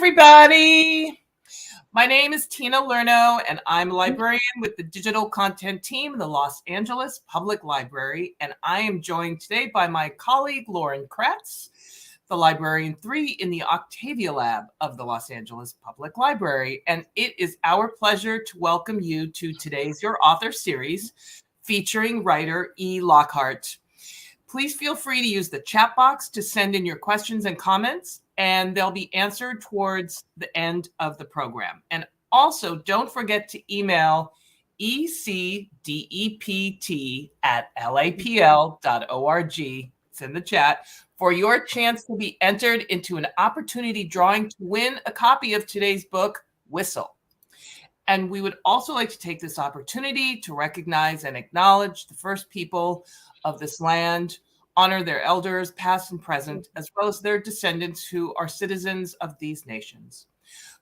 everybody. My name is Tina Lerno, and I'm a librarian with the digital content team in the Los Angeles Public Library, and I am joined today by my colleague, Lauren Kratz, the librarian 3 in the Octavia Lab of the Los Angeles Public Library. And it is our pleasure to welcome you to today's Your Author series featuring writer E. Lockhart. Please feel free to use the chat box to send in your questions and comments, and they'll be answered towards the end of the program. And also, don't forget to email ecdept@lapl.org. It's in the chat for your chance to be entered into an opportunity drawing to win a copy of today's book, Whistle. And we would also like to take this opportunity to recognize and acknowledge the first people of this land, honor their elders, past and present, as well as their descendants who are citizens of these nations.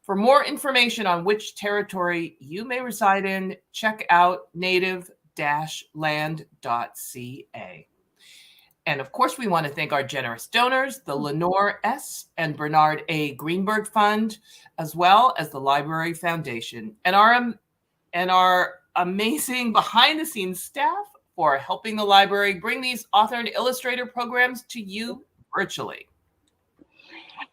For more information on which territory you may reside in, check out native-land.ca. And of course, we want to thank our generous donors, the Lenore S and Bernard A. Greenberg Fund, as well as the Library Foundation, and our amazing behind-the-scenes staff for helping the library bring these author and illustrator programs to you virtually.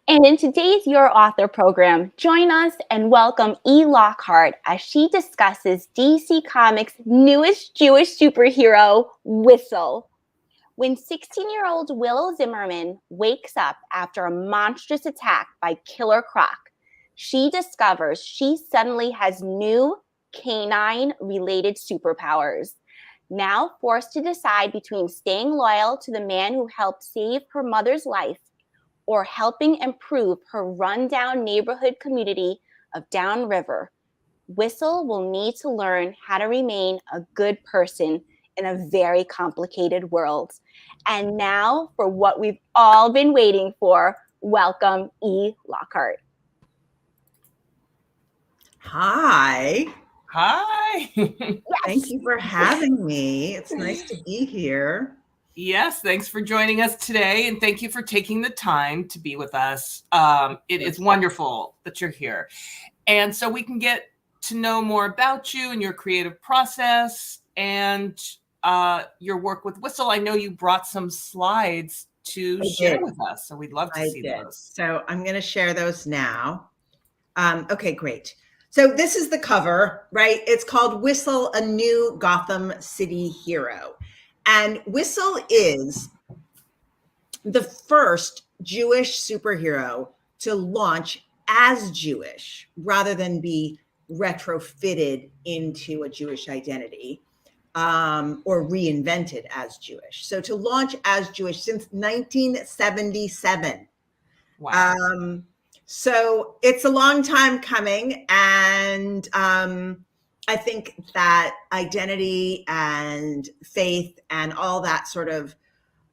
And in today's Your Author program, join us and welcome E. Lockhart as she discusses DC Comics' newest Jewish superhero, Whistle. When 16-year-old Willow Zimmerman wakes up after a monstrous attack by Killer Croc, she discovers she suddenly has new canine-related superpowers. Now forced to decide between staying loyal to the man who helped save her mother's life or helping improve her rundown neighborhood community of Downriver, Whistle will need to learn how to remain a good person in a very complicated world. And now for what we've all been waiting for, welcome E. Lockhart. Hi. Hi. Yes. Thank you for having me. It's nice to be here. Yes, thanks for joining us today, and thank you for taking the time to be with us. It is wonderful that you're here. And so we can get to know more about you and your creative process and your work with Whistle. I know you brought some slides to share with us, so we'd love to see those. So I'm going to share those now. Okay, great. So this is the cover, right? It's called Whistle, a New Gotham City Hero. And Whistle is the first Jewish superhero to launch as Jewish rather than be retrofitted into a Jewish identity or reinvented as Jewish. So to launch as Jewish since 1977. Wow. So it's a long time coming, and I think that identity and faith and all that sort of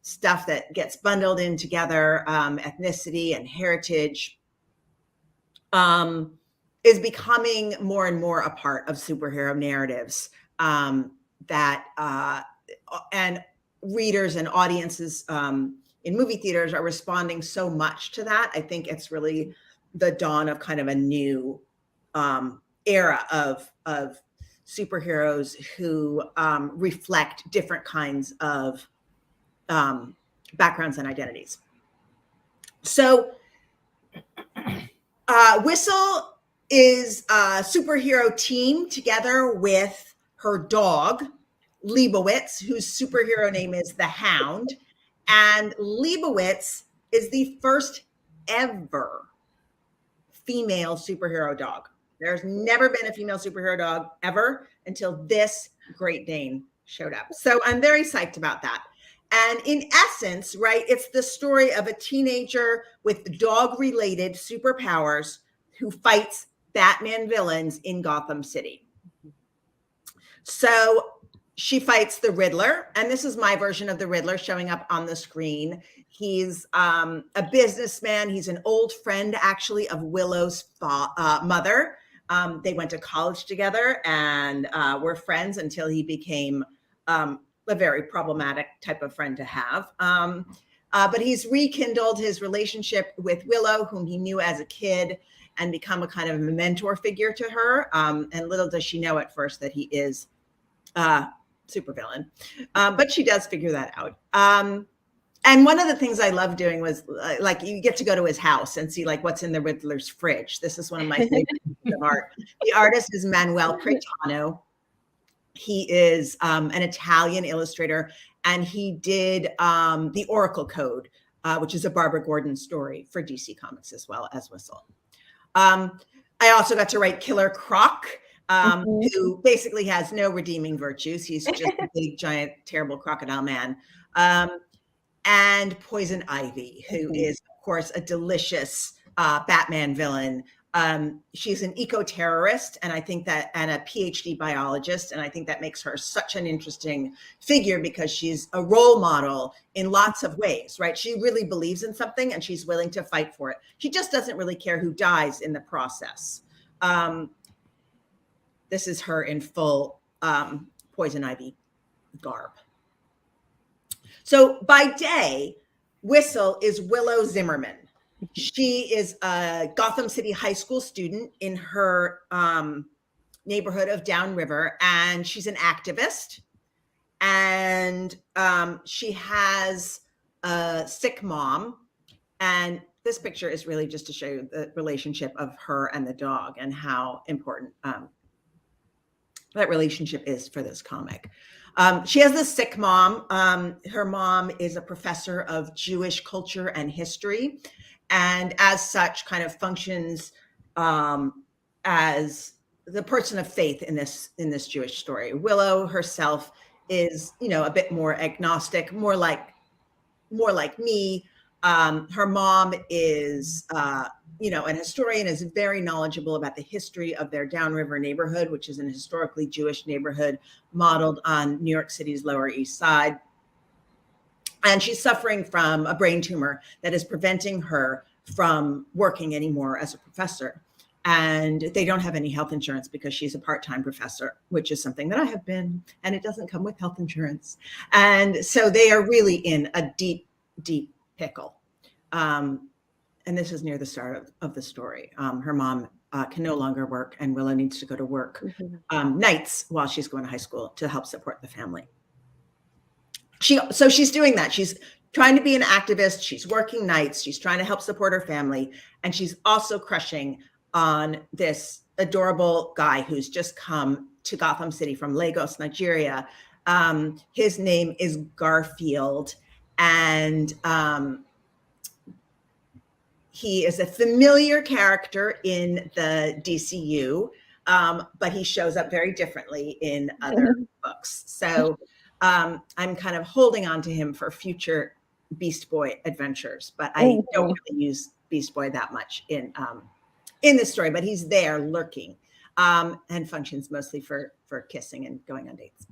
stuff that gets bundled in together, ethnicity and heritage, is becoming more and more a part of superhero narratives that and readers and audiences in movie theaters are responding so much to that. I think it's really the dawn of kind of a new era of superheroes who reflect different kinds of backgrounds and identities. So Whistle is a superhero team together with her dog, Leibowitz, whose superhero name is the Hound. And Leibowitz is the first ever female superhero dog. There's never been a female superhero dog ever until this Great Dane showed up. So I'm very psyched about that. And in essence, right, it's the story of a teenager with dog-related superpowers who fights Batman villains in Gotham City. So she fights the Riddler, and this is my version of the Riddler showing up on the screen. He's a businessman. He's an old friend, actually, of Willow's mother. They went to college together and were friends until he became a very problematic type of friend to have. But he's rekindled his relationship with Willow, whom he knew as a kid. and become a kind of a mentor figure to her. And little does she know at first that he is supervillain, but she does figure that out. And one of the things I love doing was like you get to go to his house and see like what's in the Riddler's fridge. This is one of my favorite pieces of art. The artist is Manuel Cretano. He is an Italian illustrator, and he did the Oracle Code, which is a Barbara Gordon story for DC Comics as well as Whistle. I also got to write Killer Croc, who basically has no redeeming virtues. He's just a big, giant, terrible crocodile man. And Poison Ivy, who is, of course, a delicious Batman villain. She's an eco-terrorist, and I think that, and a PhD biologist, and I think that makes her such an interesting figure because she's a role model in lots of ways, right? She really believes in something and she's willing to fight for it. She just doesn't really care who dies in the process. This is her in full Poison Ivy garb. So by day, Whistle is Willow Zimmerman. She is a Gotham City High School student in her neighborhood of Downriver, and she's an activist. And she has a sick mom. And this picture is really just to show you the relationship of her and the dog and how important that relationship is for this comic. She has a sick mom. Her mom is a professor of Jewish culture and history, and as such kind of functions as the person of faith in this Jewish story. Willow herself is, a bit more agnostic, more like me. Her mom is, an historian, is very knowledgeable about the history of their Downriver neighborhood, which is an historically Jewish neighborhood modeled on New York City's Lower East Side. And she's suffering from a brain tumor that is preventing her from working anymore as a professor. And they don't have any health insurance because she's a part-time professor, which is something that I have been, and it doesn't come with health insurance. And so they are really in a deep, deep pickle. And this is near the start of the story. Her mom can no longer work, and Willow needs to go to work nights while she's going to high school to help support the family. So she's doing that. She's trying to be an activist. She's working nights. She's trying to help support her family. And she's also crushing on this adorable guy who's just come to Gotham City from Lagos, Nigeria. His name is Garfield. And he is a familiar character in the DCU, but he shows up very differently in other books. So I'm kind of holding on to him for future Beast Boy adventures, but I don't really use Beast Boy that much in this story, but he's there lurking and functions mostly for kissing and going on dates.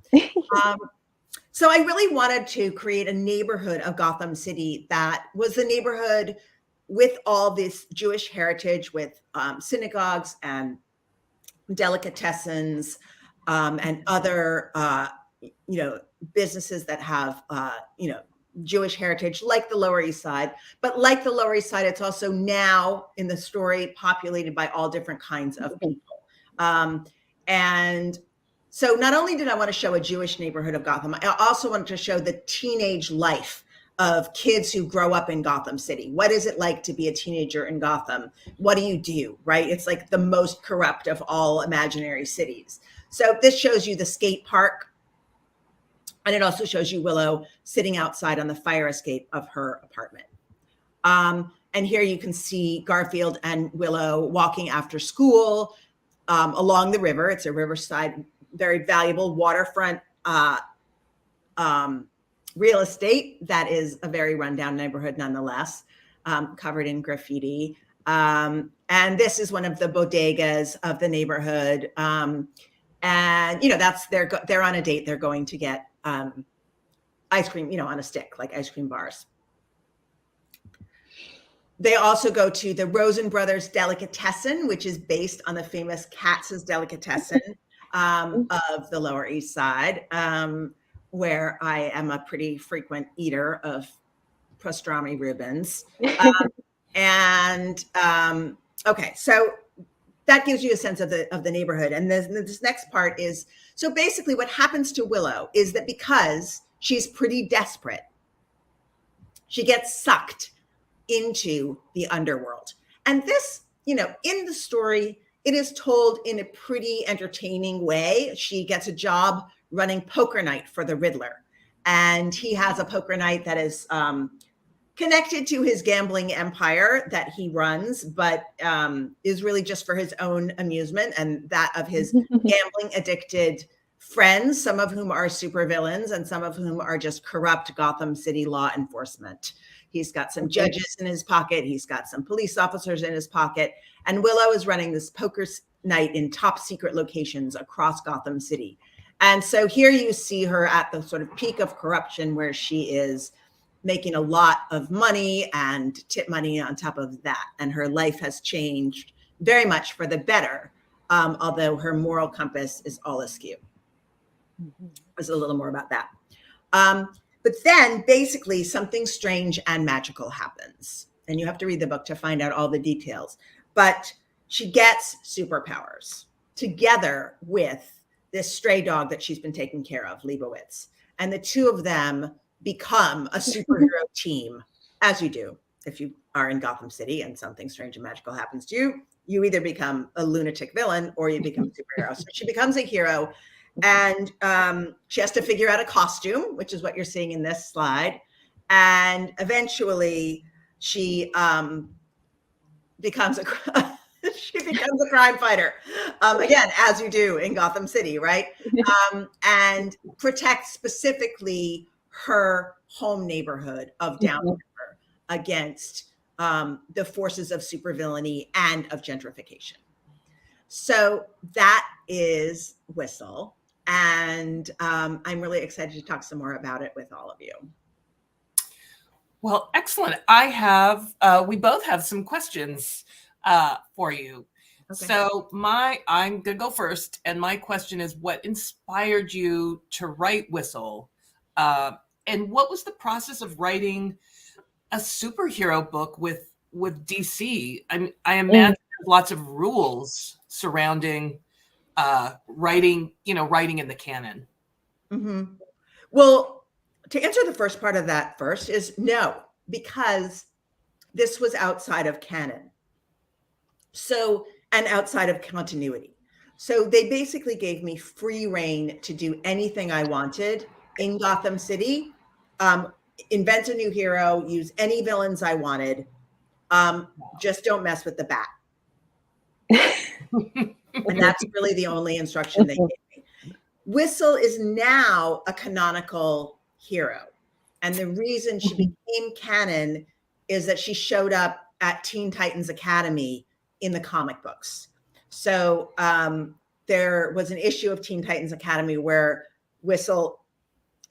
So I really wanted to create a neighborhood of Gotham City that was the neighborhood with all this Jewish heritage, with synagogues and delicatessens and other, businesses that have, Jewish heritage, like the Lower East Side. But like the Lower East Side, it's also now in the story populated by all different kinds of people. And so not only did I want to show a Jewish neighborhood of Gotham, I also wanted to show the teenage life of kids who grow up in Gotham City. What is it like to be a teenager in Gotham? What do, right? It's like the most corrupt of all imaginary cities. So this shows you the skate park. And it also shows you Willow sitting outside on the fire escape of her apartment. And here you can see Garfield and Willow walking after school along the river. It's a riverside, very valuable waterfront real estate that is a very rundown neighborhood nonetheless, covered in graffiti. And this is one of the bodegas of the neighborhood. And that's they're on a date. They're going to get ice cream, on a stick, like ice cream bars. They also go to the Rosen Brothers Delicatessen, which is based on the famous Katz's Delicatessen of the Lower East Side, where I am a pretty frequent eater of pastrami Reubens. Okay, so that gives you a sense of the neighborhood. And this next part is, so basically what happens to Willow is that because she's pretty desperate, she gets sucked into the underworld. And this, in the story, it is told in a pretty entertaining way. She gets a job running poker night for the Riddler. And he has a poker night that is connected to his gambling empire that he runs, but is really just for his own amusement and that of his gambling addicted friends, some of whom are supervillains and some of whom are just corrupt Gotham City law enforcement. He's got some judges in his pocket. He's got some police officers in his pocket. And Willow is running this poker night in top secret locations across Gotham City. And so here you see her at the sort of peak of corruption where she is making a lot of money and tip money on top of that. And her life has changed very much for the better, although her moral compass is all askew. There's a little more about that. But then basically something strange and magical happens. And you have to read the book to find out all the details. But she gets superpowers together with this stray dog that she's been taking care of, Leibowitz. And the two of them become a superhero team, as you do. If you are in Gotham City and something strange and magical happens to you, you either become a lunatic villain or you become a superhero. So she becomes a hero. And she has to figure out a costume, which is what you're seeing in this slide. And eventually she becomes a crime fighter, again, as you do in Gotham City, right? And protects specifically her home neighborhood of Downriver against the forces of supervillainy and of gentrification. So that is Whistle. And I'm really excited to talk some more about it with all of you. Well, excellent. We both have some questions for you. Okay. So I'm going to go first. And my question is, what inspired you to write Whistle? And what was the process of writing a superhero book with DC? I imagine there's lots of rules surrounding writing in the canon. Mm-hmm. Well, to answer the first part of that first is no, because this was outside of canon. So, and outside of continuity. So they basically gave me free reign to do anything I wanted in Gotham City, invent a new hero, use any villains I wanted. Just don't mess with the bat. And that's really the only instruction they gave me. Whistle is now a canonical hero. And the reason she became canon is that she showed up at Teen Titans Academy in the comic books. So there was an issue of Teen Titans Academy where Whistle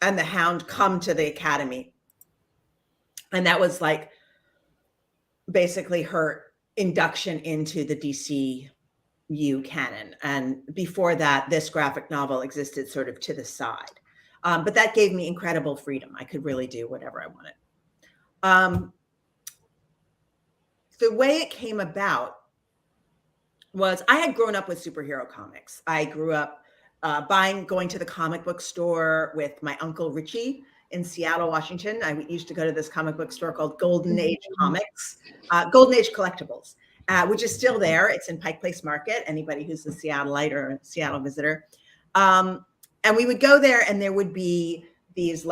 and the Hound come to the Academy. And that was like basically her induction into the DCU canon. And before that, this graphic novel existed sort of to the side. But that gave me incredible freedom. I could really do whatever I wanted. The way it came about was I had grown up with superhero comics. I grew up going to the comic book store with my Uncle Richie in Seattle, Washington. I used to go to this comic book store called Golden Age Comics, Golden Age Collectibles, which is still there. It's in Pike Place Market, anybody who's a Seattleite or a Seattle visitor. And we would go there and there would be these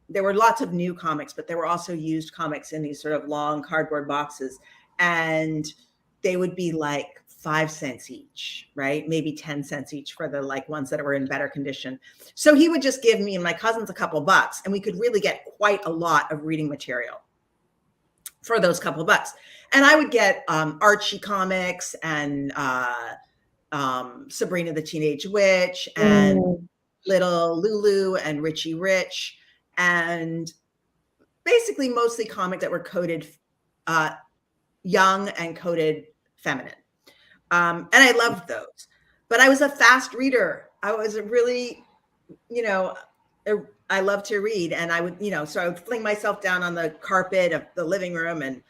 there were lots of new comics, but there were also used comics in these sort of long cardboard boxes. And they would be like 5 cents each, right? Maybe 10 cents each for the ones that were in better condition. So he would just give me and my cousins a couple bucks and we could really get quite a lot of reading material for those couple bucks. And I would get Archie comics and Sabrina the Teenage Witch and Little Lulu and Richie Rich, and basically mostly comics that were coded young and coded feminine. And I loved those, but I was a fast reader. I was a really, I love to read, and I would, so I would fling myself down on the carpet of the living room and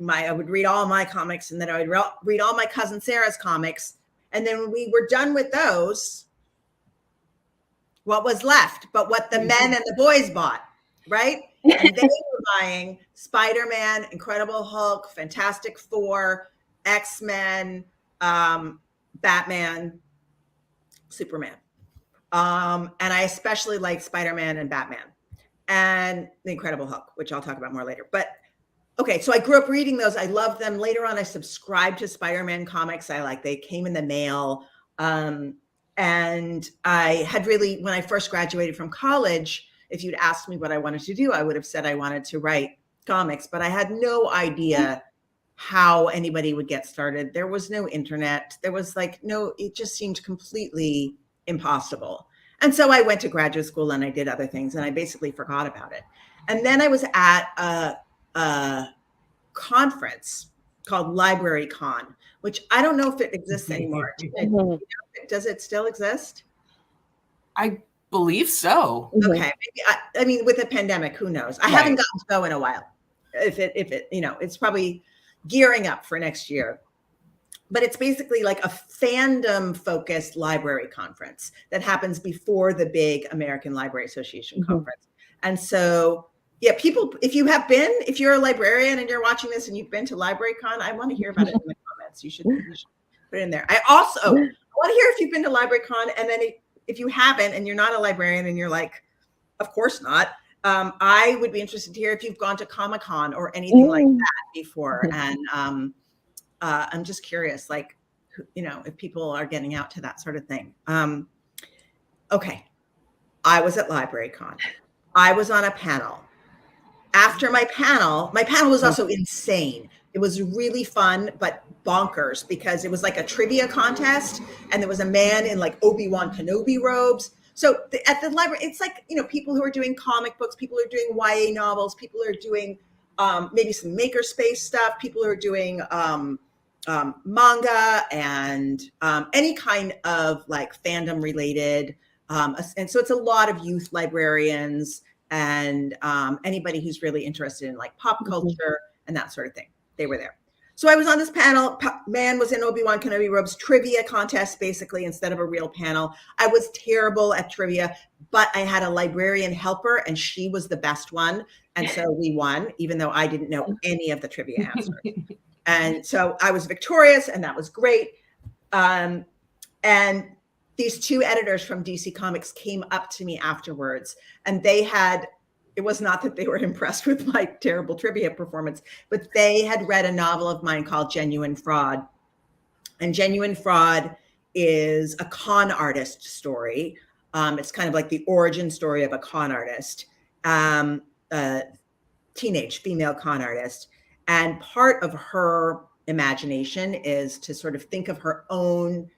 I would read all my comics, and then I would read all my cousin Sarah's comics. And then when we were done with those, what was left but what the men and the boys bought, right? And they were buying Spider-Man, Incredible Hulk, Fantastic Four, X-Men, Batman, Superman. And I especially liked Spider-Man and Batman and the Incredible Hulk, which I'll talk about more later. But okay, so I grew up reading those. I loved them. Later on, I subscribed to Spider-Man comics. They came in the mail. And I had really, when I first graduated from college, if you'd asked me what I wanted to do, I would have said I wanted to write comics, but I had no idea how anybody would get started. There was no internet. There was it just seemed completely impossible. And so I went to graduate school and I did other things and I basically forgot about it. And then I was at a conference called Library Con, which I don't know if it exists anymore. Does it still exist? I believe so. Okay. Maybe, I mean, with the pandemic, who knows? I haven't gotten to go in a while. If it, it's probably gearing up for next year. But it's basically like a fandom focused library conference that happens before the big American Library Association conference. And so, yeah, people, if you're a librarian and you're watching this and you've been to Library Con, I want to hear about it in the comments. You should put it in there. I want to hear if you've been to Library Con, and then if you haven't and you're not a librarian and you're like, of course not. I would be interested to hear if you've gone to Comic-Con or anything like that before. And I'm just curious, if people are getting out to that sort of thing. Okay. I was at Library Con. I was on a panel. After my panel was also insane. It was really fun, but bonkers because it was like a trivia contest and there was a man in like Obi-Wan Kenobi robes. So at the library, it's like, people who are doing comic books, people who are doing YA novels, people who are doing maybe some makerspace stuff, people who are doing manga and any kind of like fandom related. And so it's a lot of youth librarians and anybody who's really interested in like pop culture and that sort of thing. They were there. So I was on this panel. Man was in Obi-Wan Kenobi robes, trivia contest, basically, instead of a real panel. I was terrible at trivia, but I had a librarian helper and she was the best one. And so we won, even though I didn't know any of the trivia answers. And so I was victorious and that was great. And these two editors from DC Comics came up to me afterwards and it was not that they were impressed with my terrible trivia performance, but they had read a novel of mine called Genuine Fraud. And Genuine Fraud is a con artist story. It's kind of like the origin story of a con artist, a teenage female con artist. And part of her imagination is to sort of think of her own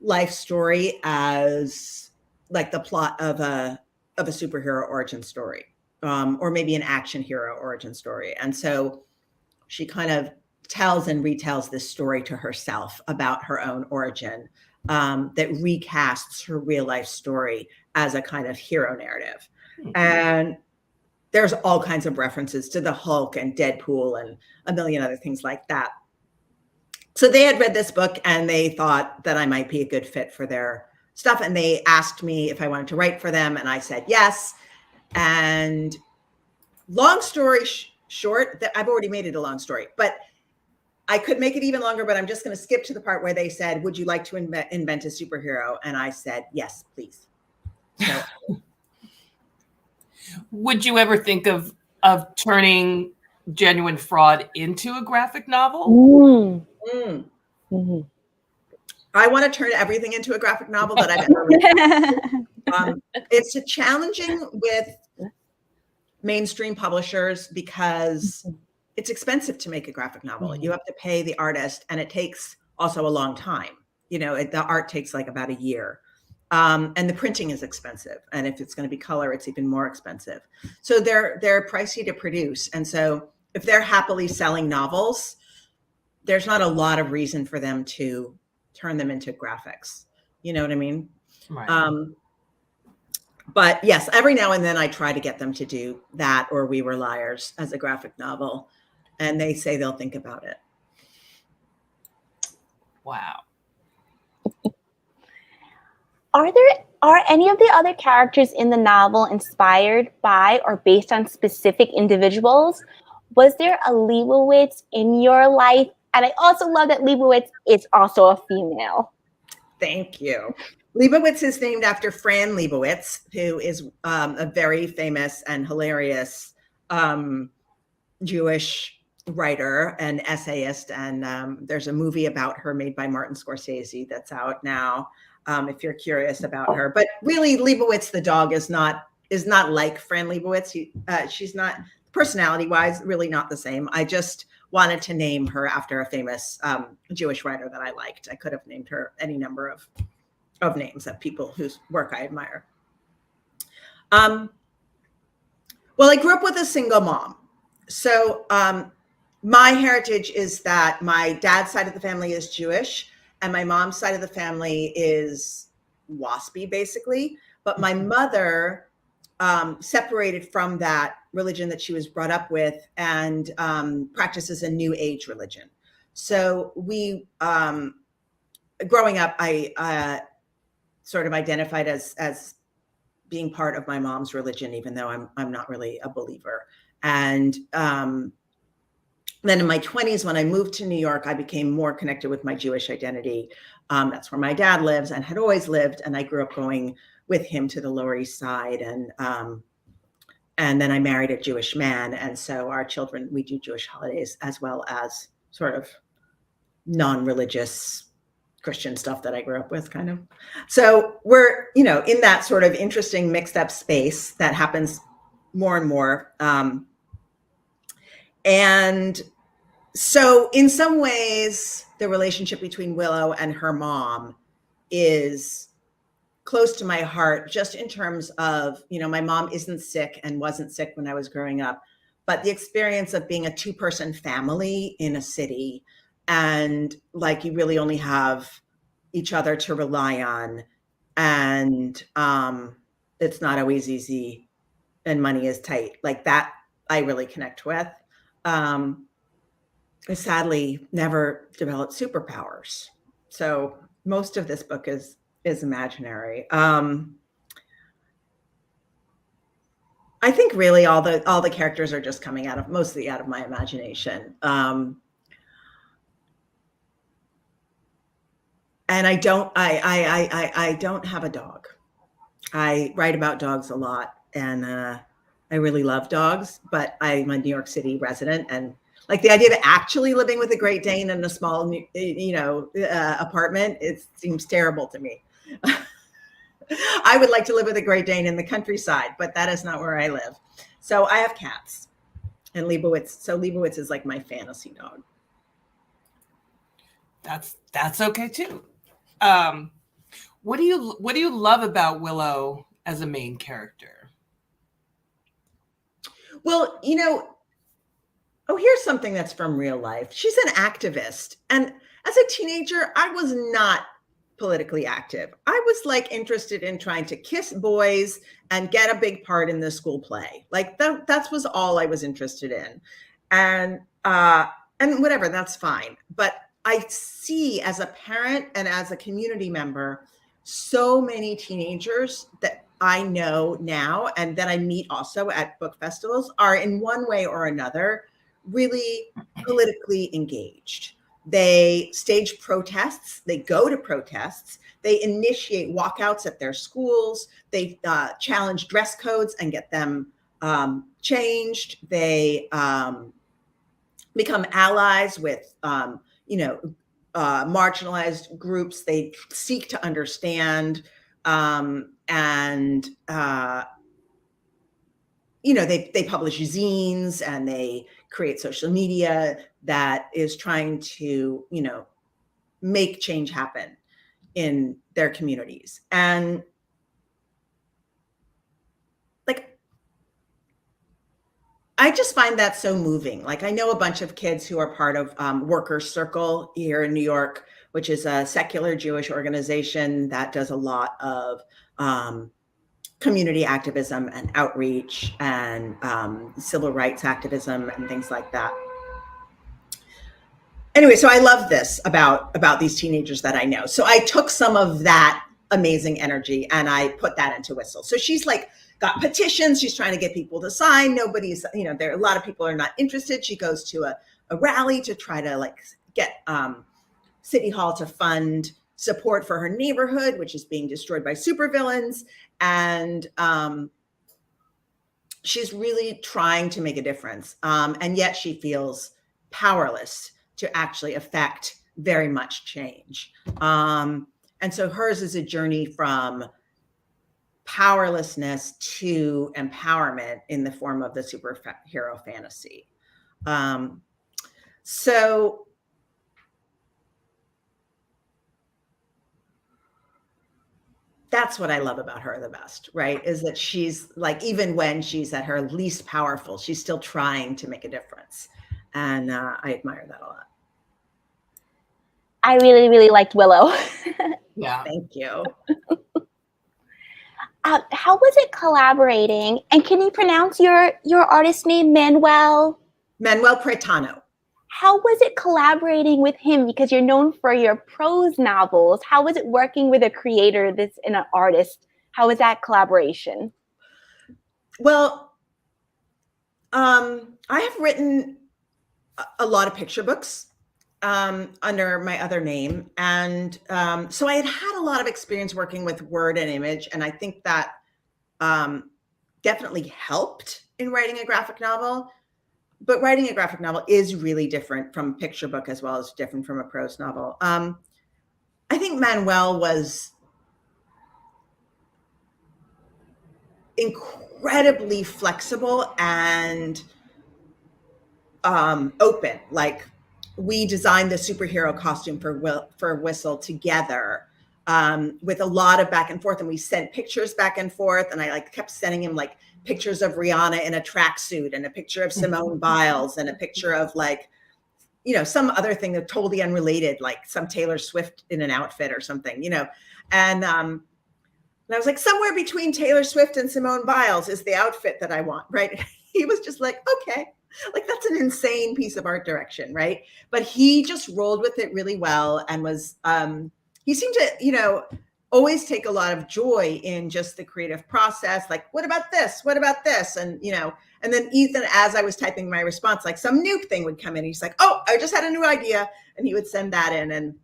life story as like the plot of a superhero origin story, or maybe an action hero origin story. And so she kind of tells and retells this story to herself about her own origin that recasts her real life story as a kind of hero narrative. And there's all kinds of references to the Hulk and Deadpool and a million other things like that. So they had read this book and they thought that I might be a good fit for their stuff. And they asked me if I wanted to write for them. And I said, yes. And long story short, that I've already made it a long story, but I could make it even longer, but I'm just going to skip to the part where they said, would you like to invent a superhero? And I said, yes, please. So, would you ever think of turning Genuine Fraud into a graphic novel? I want to turn everything into a graphic novel that I've ever read. It's challenging with mainstream publishers because it's expensive to make a graphic novel. You have to pay the artist and it takes also a long time. The art takes like about a year. And the printing is expensive. And if it's going to be color, it's even more expensive. So they're pricey to produce. And so if they're happily selling novels, there's not a lot of reason for them to turn them into graphics. You know what I mean? Right. But yes, every now and then I try to get them to do that or We Were Liars as a graphic novel. and they say they'll think about it. Wow. Are any of the other characters in the novel inspired by or based on specific individuals? Was there a Leibowitz in your life? And I also love that Leibowitz is also a female. Thank you. Leibowitz is named after Fran Leibowitz, who is a very famous and hilarious Jewish writer and essayist. And there's a movie about her made by Martin Scorsese that's out now, if you're curious about her. But really, Leibowitz the dog is not like Fran Leibowitz. She's not, personality-wise, really not the same. I just wanted to name her after a famous Jewish writer that I liked. I could have named her any number of names of people whose work I admire. Well, I grew up with a single mom. So my heritage is that my dad's side of the family is Jewish and my mom's side of the family is WASPy, basically. But my mother separated from that religion that she was brought up with and practices a New Age religion. So we, growing up, I sort of identified as being part of my mom's religion, even though I'm not really a believer. And then in my 20s, when I moved to New York, I became more connected with my Jewish identity. That's where my dad lives and had always lived. And I grew up going with him to the Lower East Side. And then I married a Jewish man. And so our children, we do Jewish holidays as well as sort of non-religious Christian stuff that I grew up with, kind of. So we're, in that sort of interesting mixed up space that happens more and more. And so in some ways, the relationship between Willow and her mom is close to my heart, just in terms of, my mom isn't sick and wasn't sick when I was growing up, but the experience of being a two-person family in a city and like you really only have each other to rely on. And it's not always easy and money is tight. Like that, I really connect with. I sadly never developed superpowers. So most of this book is imaginary. I think really all the characters are just coming mostly out of my imagination. And I don't have a dog. I write about dogs a lot and I really love dogs, but I'm a New York City resident and like the idea of actually living with a Great Dane in a small, apartment, it seems terrible to me. I would like to live with a Great Dane in the countryside, but that is not where I live. So I have cats and Leibowitz. So Leibowitz is like my fantasy dog. That's okay too. What do you love about Willow as a main character? Well, here's something that's from real life. She's an activist. And as a teenager, I was not politically active. I was like interested in trying to kiss boys and get a big part in the school play. Like that was all I was interested in. And whatever, that's fine. But I see as a parent and as a community member, so many teenagers that I know now and that I meet also at book festivals are in one way or another really politically engaged. They stage protests, they go to protests, they initiate walkouts at their schools, they challenge dress codes and get them changed. They become allies with marginalized groups. They seek to understand they publish zines and they create social media that is trying to, make change happen in their communities. And like, I just find that so moving. Like I know a bunch of kids who are part of Workers' Circle here in New York, which is a secular Jewish organization that does a lot of community activism and outreach and civil rights activism and things like that. anyway, so I love this about these teenagers that I know. So I took some of that amazing energy and I put that into Whistle. So she's like got petitions. She's trying to get people to sign. Nobody's, there, a lot of people are not interested. She goes to a rally to try to like get City Hall to fund support for her neighborhood, which is being destroyed by supervillains. And she's really trying to make a difference. And yet she feels powerless to actually affect very much change. And so hers is a journey from powerlessness to empowerment in the form of the superhero fantasy. So that's what I love about her the best, right? Is that she's like, even when she's at her least powerful, she's still trying to make a difference. And I admire that a lot. I really, really liked Willow. Yeah. Thank you. How was it collaborating? And can you pronounce your artist name, Manuel? Manuel Cretano. How was it collaborating with him? Because you're known for your prose novels. How was it working with a creator that's an artist? How was that collaboration? Well, I have written a lot of picture books under my other name. And so I had a lot of experience working with word and image. And I think that definitely helped in writing a graphic novel. But writing a graphic novel is really different from a picture book as well as different from a prose novel. I think Manuel was incredibly flexible and open. Like, we designed the superhero costume for Whistle together with a lot of back and forth, and we sent pictures back and forth, and I like kept sending him like pictures of Rihanna in a tracksuit and a picture of Simone Biles and a picture of like, some other thing that totally unrelated, like some Taylor Swift in an outfit or something, and I was like, somewhere between Taylor Swift and Simone Biles is the outfit that I want, right? He was just like, okay, like that's an insane piece of art direction, right? But he just rolled with it really well and was, he seemed to, always take a lot of joy in just the creative process. Like, what about this? What about this? And, and then Ethan, as I was typing my response, like some new thing would come in. He's like, oh, I just had a new idea. And he would send that in. And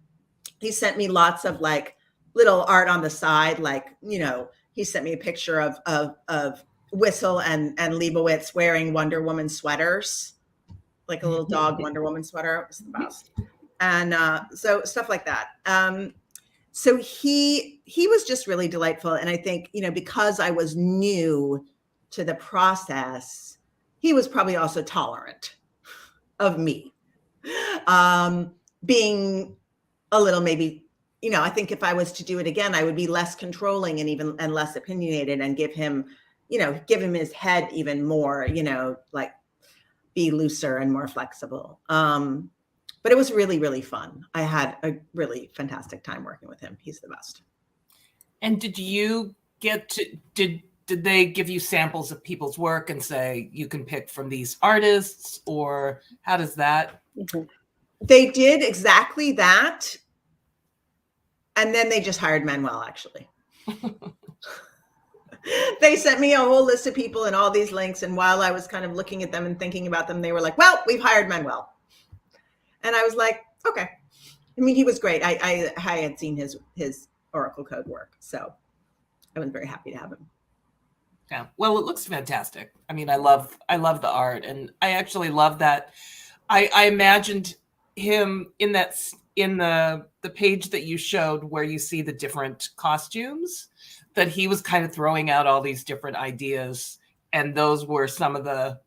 he sent me lots of like little art on the side. Like, he sent me a picture of Whistle and Leibowitz wearing Wonder Woman sweaters, like a little dog Wonder Woman sweater. It was the best. And so stuff like that. So he was just really delightful. And I think, because I was new to the process, he was probably also tolerant of me being a little, maybe, I think if I was to do it again, I would be less controlling and less opinionated and give him his head even more, like be looser and more flexible. But it was really, really fun. I had a really fantastic time working with him. He's the best. And did you get to, did they give you samples of people's work and say, you can pick from these artists, or how does that? They did exactly that. And then they just hired Manuel, actually. They sent me a whole list of people and all these links. And while I was kind of looking at them and thinking about them, they were like, well, we've hired Manuel. And I was like, okay. I mean, he was great. I had seen his Oracle code work, so I was very happy to have him. Yeah. Well, it looks fantastic. I mean, I love the art, and I actually love that. I imagined him in the page that you showed where you see the different costumes, that he was kind of throwing out all these different ideas, and those were some of the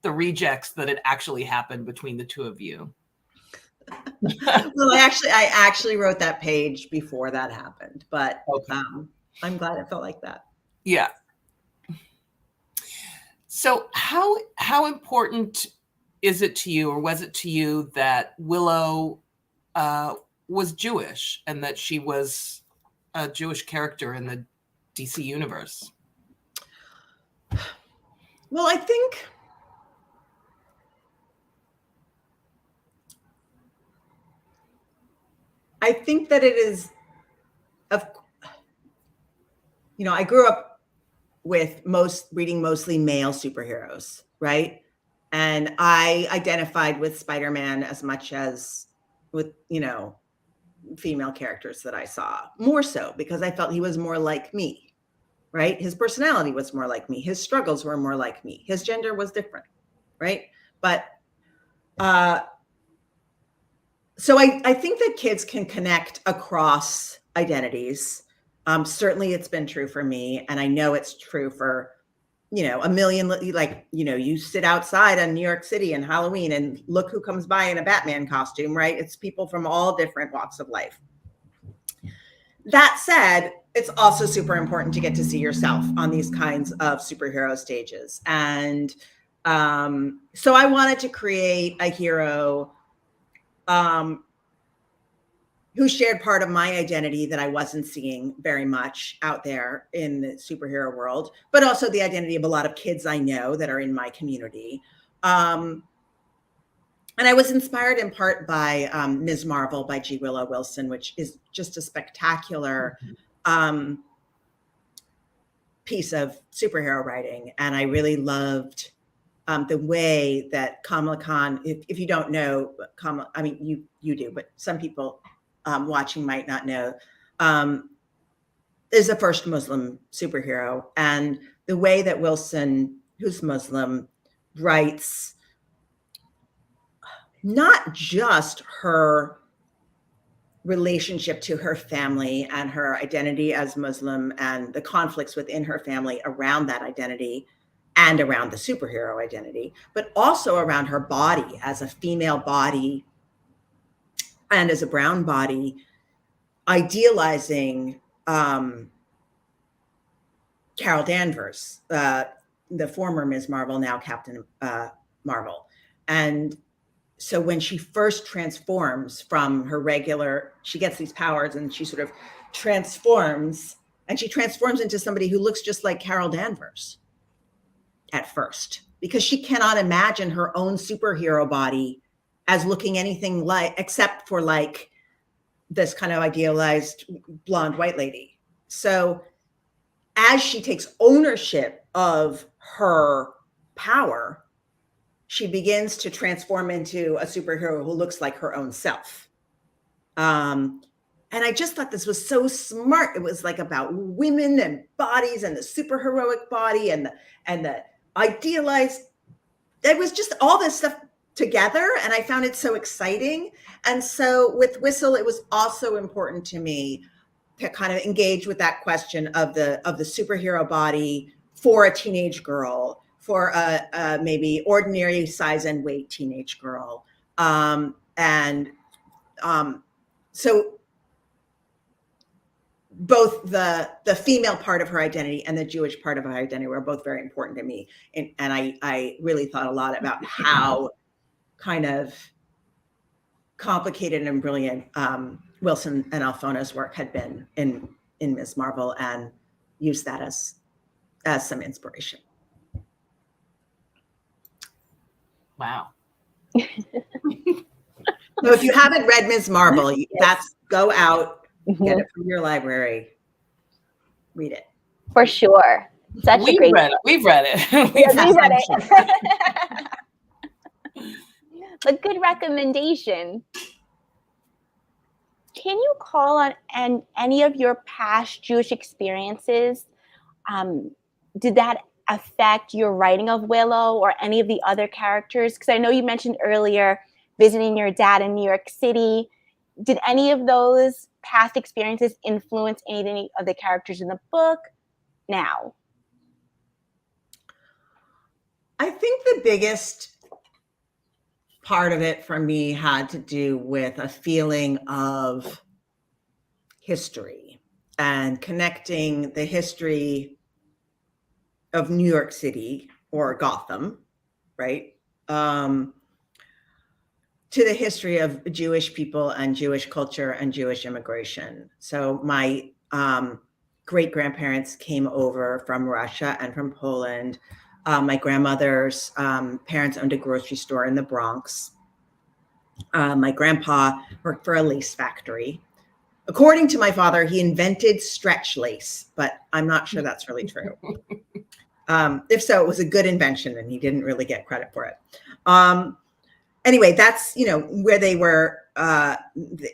rejects that had actually happened between the two of you. Well, I actually wrote that page before that happened, but okay. I'm glad it felt like that. Yeah. So how important is it to you, or was it to you, that Willow was Jewish and that she was a Jewish character in the DC universe? Well, I think I think that it is, I grew up with reading mostly male superheroes, right? And I identified with Spider-Man as much as with, female characters that I saw, more so because I felt he was more like me, right? His personality was more like me. His struggles were more like me. His gender was different, right? But so I think that kids can connect across identities. Certainly it's been true for me. And I know it's true for, a million, you sit outside in New York City in Halloween and look who comes by in a Batman costume, right? It's people from all different walks of life. That said, it's also super important to get to see yourself on these kinds of superhero stages. And so I wanted to create a hero who shared part of my identity that I wasn't seeing very much out there in the superhero world, but also the identity of a lot of kids I know that are in my community. And I was inspired in part by Ms. Marvel by G. Willow Wilson, which is just a spectacular piece of superhero writing. And I really loved the way that Kamala Khan, if you don't know, you do, but some people watching might not know, is the first Muslim superhero. And the way that Wilson, who's Muslim, writes not just her relationship to her family and her identity as Muslim and the conflicts within her family around that identity and around the superhero identity, but also around her body as a female body and as a brown body, idealizing Carol Danvers, the former Ms. Marvel, now Captain Marvel. And so when she first transforms from her she gets these powers and she sort of transforms, and she transforms into somebody who looks just like Carol Danvers at first, because she cannot imagine her own superhero body as looking anything except for like this kind of idealized blonde white lady. So as she takes ownership of her power, she begins to transform into a superhero who looks like her own self. And I just thought this was so smart. It was like about women and bodies and the superheroic body and the idealized. It was just all this stuff together, and I found it so exciting. And so with Whistle, it was also important to me to kind of engage with that question of the superhero body for a teenage girl, for a maybe ordinary size and weight teenage girl. So both the female part of her identity and the Jewish part of her identity were both very important to me. And I really thought a lot about how kind of complicated and brilliant Wilson and Alfona's work had been in Ms. Marvel, and used that as some inspiration. Wow. So if you haven't read Ms. Marvel, go out, get it from your library, read it. For sure. Such a great book. We've read it. We've read it. A good recommendation. Can you call on any of your past Jewish experiences? Did that affect your writing of Willow or any of the other characters? Because I know you mentioned earlier visiting your dad in New York City. Did any of those past experiences influence any of the characters in the book now? I think the biggest part of it for me had to do with a feeling of history and connecting the history of New York City or Gotham, right? To the history of Jewish people and Jewish culture and Jewish immigration. So my great-grandparents came over from Russia and from Poland. My grandmother's parents owned a grocery store in the Bronx. My grandpa worked for a lace factory. according to my father, he invented stretch lace, but I'm not sure that's really true. If so, it was a good invention and he didn't really get credit for it. Anyway, that's, where they were,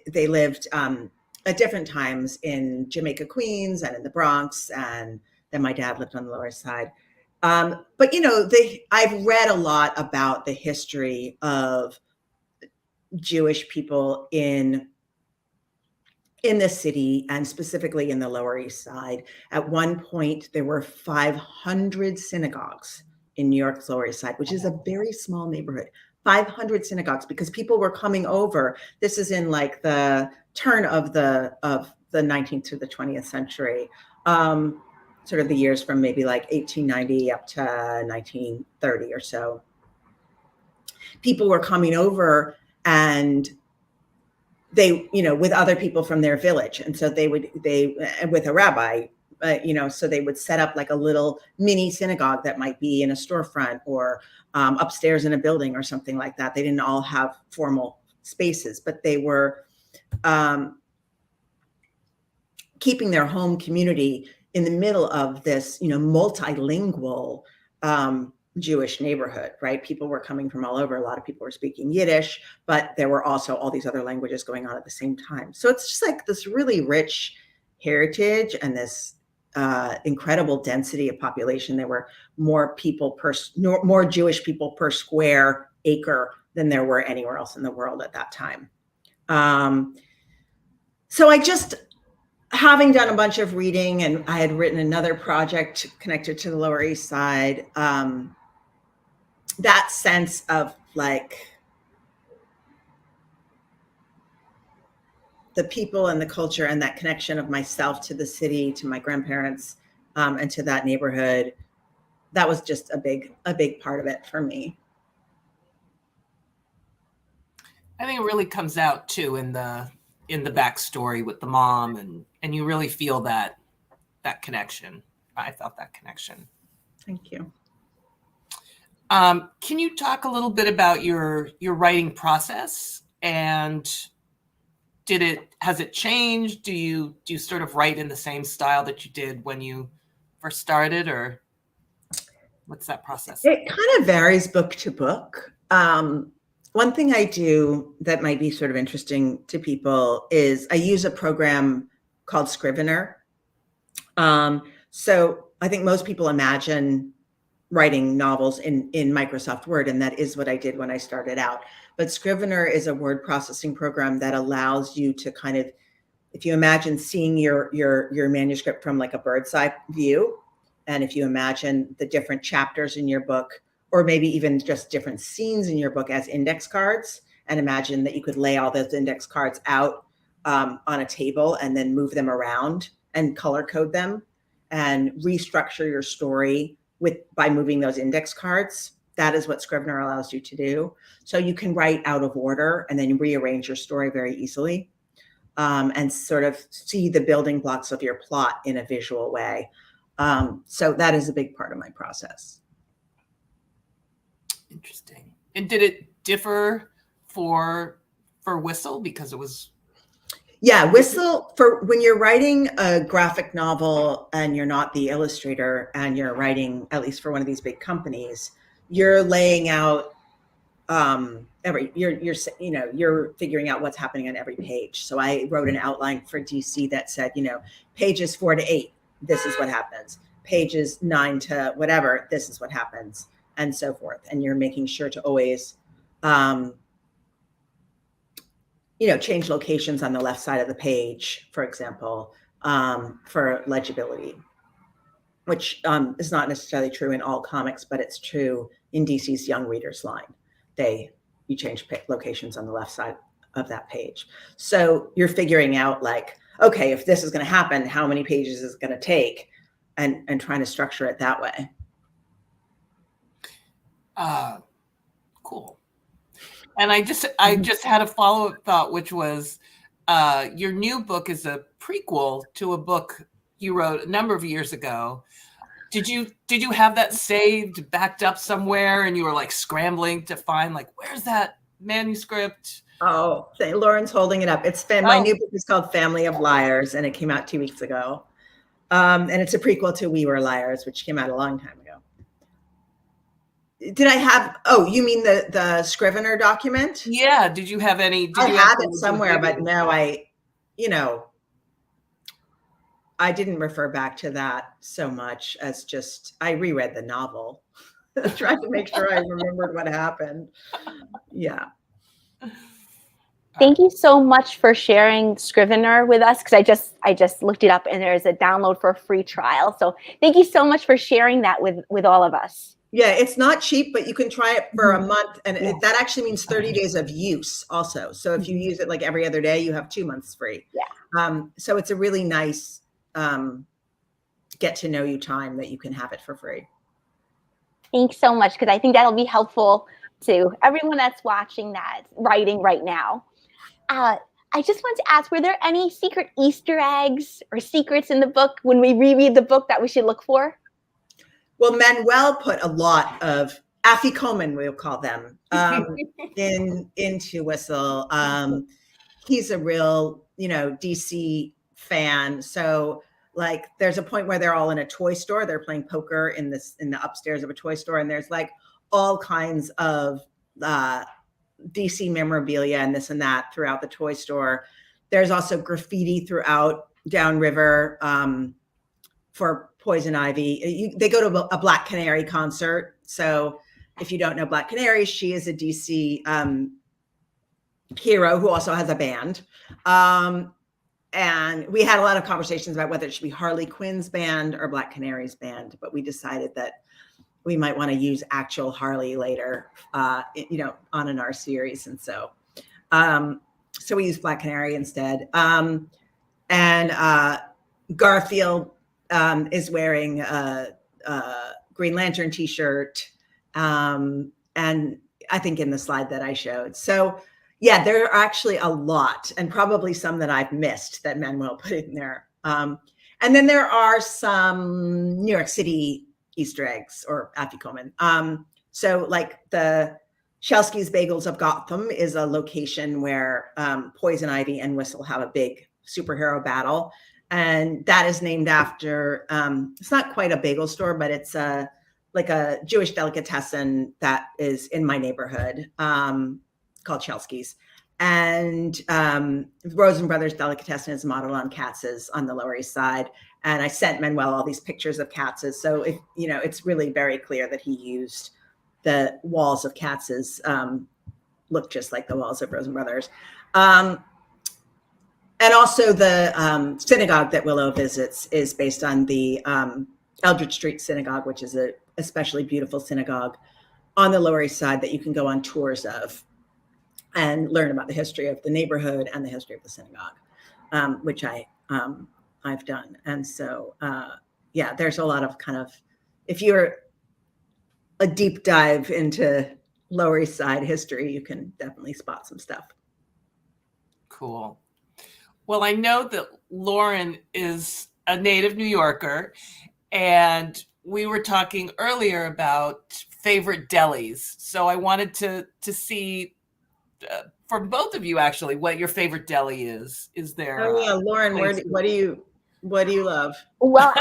they lived at different times in Jamaica, Queens, and in the Bronx. And then my dad lived on the Lower East Side. But, I've read a lot about the history of Jewish people in the city, and specifically in the Lower East Side. At one point, there were 500 synagogues in New York's Lower East Side, which is a very small neighborhood. 500 synagogues, because people were coming over. This is in like the turn of the 19th to the 20th century, sort of the years from maybe like 1890 up to 1930 or so. People were coming over, and they, with other people from their village. And so they with a rabbi, so they would set up like a little mini synagogue that might be in a storefront or upstairs in a building or something like that. They didn't all have formal spaces, but they were keeping their home community in the middle of this, multilingual Jewish neighborhood, right? People were coming from all over. A lot of people were speaking Yiddish, but there were also all these other languages going on at the same time. So it's just like this really rich heritage and this incredible density of population. There were more Jewish people per square acre than there were anywhere else in the world at that time. So I just, having done a bunch of reading, and I had written another project connected to the Lower East Side, that sense of like the people and the culture and that connection of myself to the city, to my grandparents, and to that neighborhood, that was just a big part of it for me. I think it really comes out too in the backstory with the mom, and you really feel that connection. I felt that connection. Thank you. Can you talk a little bit about your writing process, and has it changed? Do you sort of write in the same style that you did when you first started, or what's that process? It kind of varies book to book. One thing I do that might be sort of interesting to people is I use a program called Scrivener. So I think most people imagine writing novels in Microsoft Word, and that is what I did when I started out. But Scrivener is a word processing program that allows you to kind of, if you imagine seeing your manuscript from like a bird's eye view, and if you imagine the different chapters in your book, or maybe even just different scenes in your book as index cards, and imagine that you could lay all those index cards out on a table and then move them around and color code them and restructure your story by moving those index cards. That is what Scrivener allows you to do. So you can write out of order and then rearrange your story very easily, and sort of see the building blocks of your plot in a visual way. So that is a big part of my process. Interesting. And did it differ for Whistle, because it was? Yeah, Whistle, for when you're writing a graphic novel and you're not the illustrator and you're writing, at least for one of these big companies, you're laying out you're figuring out what's happening on every page. So I wrote an outline for DC that said, pages 4 to 8, this is what happens. Pages 9 to whatever, this is what happens, and so forth. And you're making sure to always change locations on the left side of the page, for example, for legibility, which is not necessarily true in all comics, but it's true in DC's Young Readers line. You change locations on the left side of that page. So you're figuring out like, okay, if this is going to happen, how many pages is it going to take, and trying to structure it that way. Cool. And I just had a follow-up thought, which was your new book is a prequel to a book you wrote a number of years ago. Did you have that saved, backed up somewhere, and you were like scrambling to find like, where's that manuscript? Oh, Lauren's holding it up. My new book is called Family of Liars, and it came out 2 weeks ago. And it's a prequel to We Were Liars, which came out a long time ago. Did I have? Oh, you mean the Scrivener document? Yeah. Did you have any? I have it somewhere, but no, I didn't refer back to that so much as just I reread the novel. I tried to make sure I remembered what happened. Yeah. Thank you so much for sharing Scrivener with us, because I just looked it up and there's a download for a free trial. So thank you so much for sharing that with all of us. Yeah, it's not cheap, but you can try it for a month, and that actually means 30 days of use also. So if you use it like every other day, you have 2 months free. Yeah. So it's a really nice get to know you time that you can have it for free. Thanks so much, because I think that'll be helpful to everyone that's watching that writing right now. I just want to ask, were there any secret Easter eggs or secrets in the book when we reread the book that we should look for? Well, Manuel put a lot of afikomen, we'll call them, into Whistle. He's a real, DC fan. So like there's a point where they're all in a toy store. They're playing poker in the upstairs of a toy store. And there's like all kinds of DC memorabilia and this and that throughout the toy store. There's also graffiti throughout downriver for Poison Ivy. They go to a Black Canary concert. So if you don't know Black Canary, she is a DC hero who also has a band. And we had a lot of conversations about whether it should be Harley Quinn's band or Black Canary's band, but we decided that we might want to use actual Harley later, on in our series. And so we used Black Canary instead. And Garfield is wearing a Green Lantern t-shirt. And I think in the slide that I showed. So yeah, there are actually a lot, and probably some that I've missed that Manuel put in there. And then there are some New York City Easter eggs or afikomen. So like the Shelsky's Bagels of Gotham is a location where Poison Ivy and Whistle have a big superhero battle. And that is named after, it's not quite a bagel store, but it's like a Jewish delicatessen that is in my neighborhood called Shelsky's. And Rosen Brothers Delicatessen is modeled on Katz's on the Lower East Side. And I sent Manuel all these pictures of Katz's. So if it's really very clear that he used the walls of Katz's look just like the walls of Rosen Brothers. And also the synagogue that Willow visits is based on the Eldridge Street Synagogue, which is a especially beautiful synagogue on the Lower East Side that you can go on tours of and learn about the history of the neighborhood and the history of the synagogue, which I've done. And so, there's a lot of kind of, if you're a deep dive into Lower East Side history, you can definitely spot some stuff. Cool. Well, I know that Lauren is a native New Yorker, and we were talking earlier about favorite delis. So I wanted to see from both of you actually what your favorite deli is. Is there? Oh yeah, Lauren, what do you love? Well,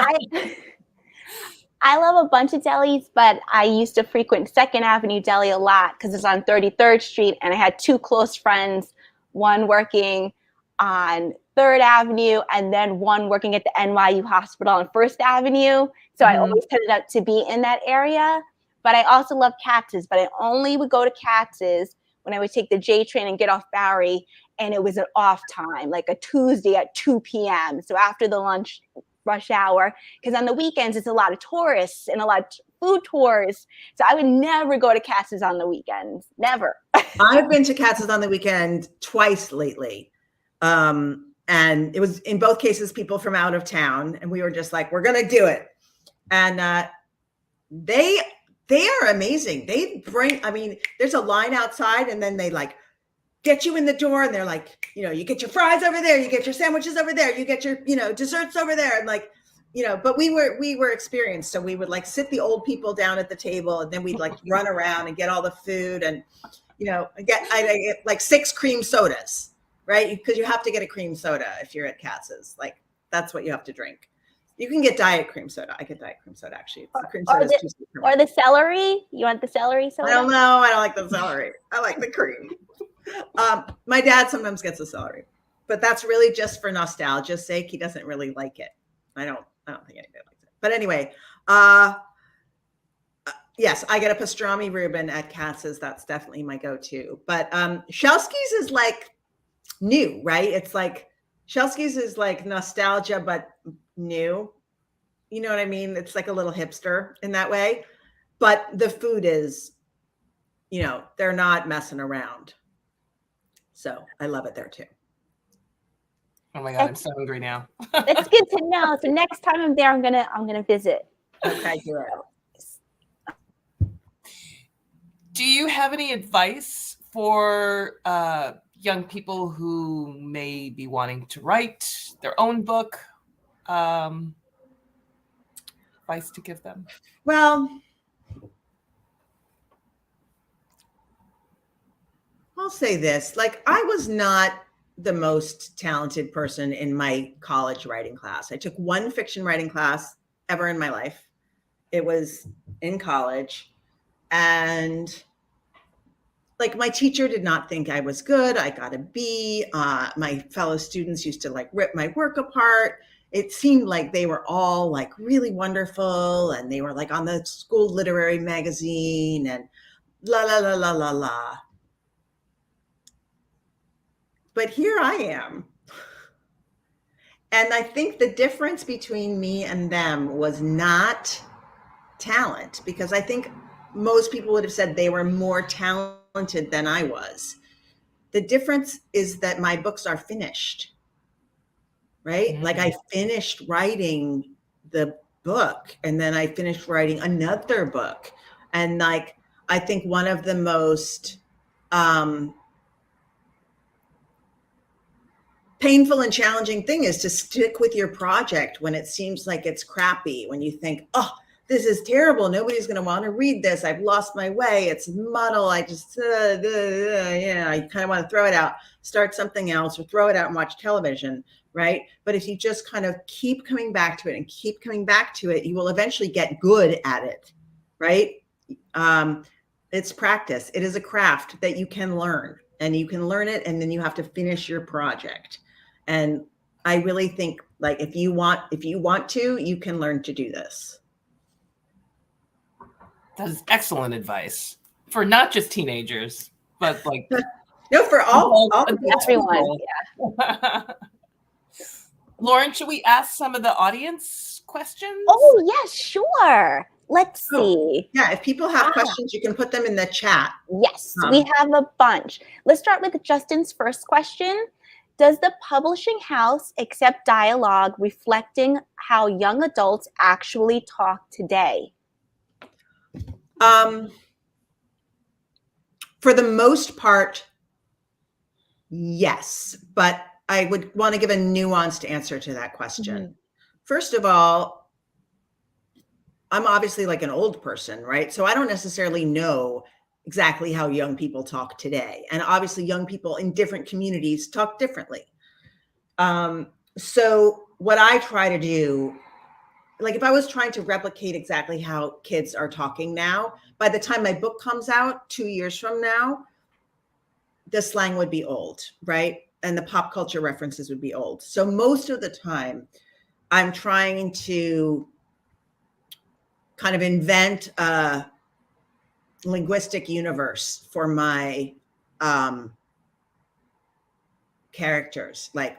I love a bunch of delis, but I used to frequent 2nd Avenue Deli a lot because it's on 33rd Street, and I had two close friends, one working on 3rd Avenue and then one working at the NYU Hospital on 1st Avenue. So I always tended up to be in that area. But I also love Katz's, but I only would go to Katz's when I would take the J train and get off Bowery, and it was an off time, like a Tuesday at 2 p.m. So after the lunch rush hour, because on the weekends it's a lot of tourists and a lot of food tours. So I would never go to Katz's on the weekends, never. I've been to Katz's on the weekend twice lately. And it was in both cases people from out of town, and we were just like, we're going to do it. And they are amazing. They bring, there's a line outside, and then they like get you in the door, and they're like, you get your fries over there, you get your sandwiches over there, you get your, desserts over there. And like, but we were experienced. So we would like sit the old people down at the table, and then we'd like run around and get all the food. And, I get like 6 cream sodas, right? Because you have to get a cream soda if you're at Katz's. Like, that's what you have to drink. You can get diet cream soda. I get diet cream soda, actually. The cream soda is too sweet for me. Or the celery? You want the celery soda? I don't know. I don't like the celery. I like the cream. My dad sometimes gets the celery, but that's really just for nostalgia's sake. He doesn't really like it. I don't think anybody likes it. But anyway, yes, I get a pastrami Reuben at Katz's. That's definitely my go-to. But Shelsky's is like new, right? It's like Shelsky's is like nostalgia, but new. You know what I mean? It's like a little hipster in that way. But the food is, they're not messing around. So I love it there too. Oh my God, I'm so hungry now. That's good to know. So next time I'm there, I'm gonna visit. Okay, do it. Do you have any advice for young people who may be wanting to write their own book? Advice to give them? Well, I'll say this. Like, I was not the most talented person in my college writing class. I took one fiction writing class ever in my life. It was in college. And like, my teacher did not think I was good. I got a B. My fellow students used to like rip my work apart. It seemed like they were all like really wonderful, and they were like on the school literary magazine and la, la, la, la, la, la. But here I am. And I think the difference between me and them was not talent, because I think most people would have said they were more talented than I was. The difference is that my books are finished, right? Mm-hmm. Like, I finished writing the book, and then I finished writing another book. And like, I think one of the most painful and challenging thing is to stick with your project when it seems like it's crappy, when you think, oh, this is terrible. Nobody's going to want to read this. I've lost my way. It's muddle. I just, you kind of want to throw it out, start something else, or throw it out and watch television, right? But if you just kind of keep coming back to it and keep coming back to it, you will eventually get good at it, right? It's practice. It is a craft that you can learn, and you can learn it, and then you have to finish your project. And I really think, like, if you want to, you can learn to do this. That is excellent advice for not just teenagers, but like no, for all everyone. Yeah. Lauren, should we ask some of the audience questions? Oh yes, sure. Let's see. Yeah, if people have questions, you can put them in the chat. Yes, we have a bunch. Let's start with Justin's first question. Does the publishing house accept dialogue reflecting how young adults actually talk today? For the most part, yes, but I would want to give a nuanced answer to that question. Mm-hmm. First of all, I'm obviously like an old person, right? So I don't necessarily know exactly how young people talk today. And obviously young people in different communities talk differently. So what I try to do, like if I was trying to replicate exactly how kids are talking now, by the time my book comes out 2 years from now, the slang would be old, right? And the pop culture references would be old. So most of the time I'm trying to kind of invent a linguistic universe for my characters. Like,